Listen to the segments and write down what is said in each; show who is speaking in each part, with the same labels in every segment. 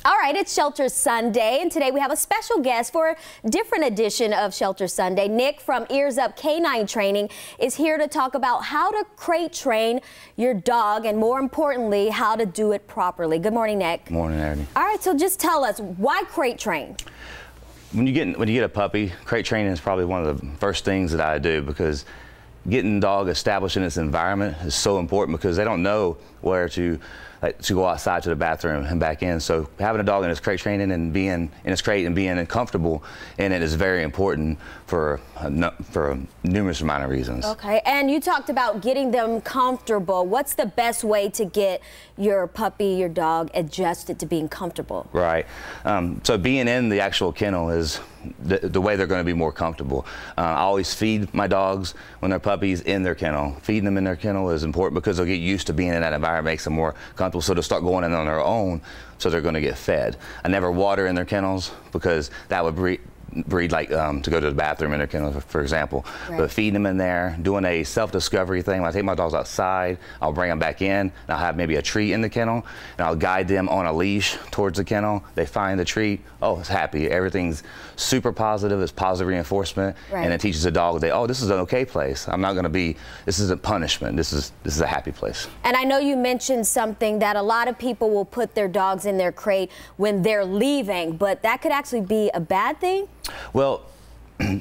Speaker 1: All right, it's Shelter Sunday, and today we have a special guest for a different edition of Shelter Sunday. Nick from Ears Up Canine Training is here to talk about how to crate train your dog and, more importantly, how to do it properly. Good morning, Nick.
Speaker 2: Good morning, Abby.
Speaker 1: All right, so just tell us, why crate train?
Speaker 2: When you get a puppy, crate training is probably one of the first things that I do, because getting the dog established in its environment is so important, because they don't know where to go outside to the bathroom and back in. So having a dog in its crate training and being in its crate and being comfortable in it is very important for numerous amount of reasons. Okay,
Speaker 1: and you talked about getting them comfortable. What's the best way to get your puppy, your dog, adjusted to being comfortable?
Speaker 2: Right. So being in the actual kennel is the way they're going to be more comfortable. I always feed my dogs when they're puppies in their kennel. Feeding them in their kennel is important because they'll get used to being in that environment, makes them more comfortable, so they'll start going in on their own, so they're going to get fed. I never water in their kennels because that would breed like to go to the bathroom in their kennel, for example. Right. But feeding them in there, doing a self-discovery thing. When I take my dogs outside, I'll bring them back in, and I'll have maybe a treat in the kennel, and I'll guide them on a leash towards the kennel. They find the treat, oh, it's happy. Everything's super positive. It's positive reinforcement. Right. And it teaches the dog that, oh, this is an okay place. I'm not going to be, this isn't punishment. This is a happy place. And
Speaker 1: I know you mentioned something that a lot of people will put their dogs in their crate when they're leaving, but that could actually be a bad thing?
Speaker 2: Well,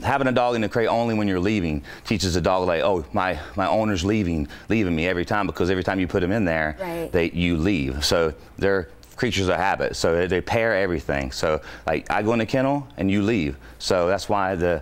Speaker 2: having a dog in the crate only when you're leaving teaches the dog, like, oh, my owner's leaving me every time, because every time you put them in there, right, you leave. So they're creatures of habit, so they pair everything. So like, I go in the kennel and you leave. So that's why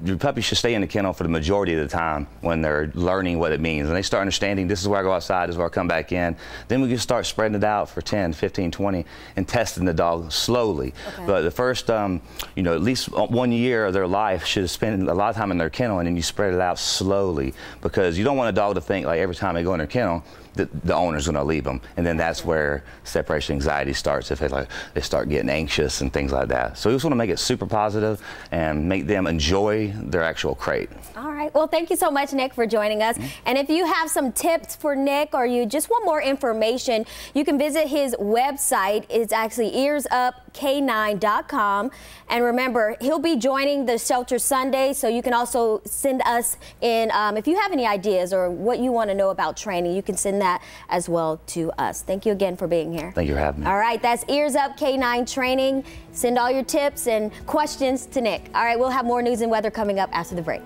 Speaker 2: your puppy should stay in the kennel for the majority of the time when they're learning what it means. And they start understanding, this is where I go outside, this is where I come back in. Then we can start spreading it out for 10, 15, 20, and testing the dog slowly. Okay. But the first, at least 1 year of their life should spend a lot of time in their kennel, and then you spread it out slowly, because you don't want a dog to think like every time they go in their kennel, the owner's going to leave them, and then that's where separation anxiety starts, if they start getting anxious and things like that. So we just want to make it super positive and make them enjoy their actual crate.
Speaker 1: All right. Well, thank you so much, Nick, for joining us. And if you have some tips for Nick, or you just want more information, you can visit his website. It's actually earsupk9.com. And remember, he'll be joining the Shelter Sunday, so you can also send us in, if you have any ideas or what you want to know about training, you can send that as well to us. Thank you again for being here.
Speaker 2: Thank you for having me.
Speaker 1: All right, that's Ears Up Canine Training. Send all your tips and questions to Nick. All right, we'll have more news and weather coming up after the break.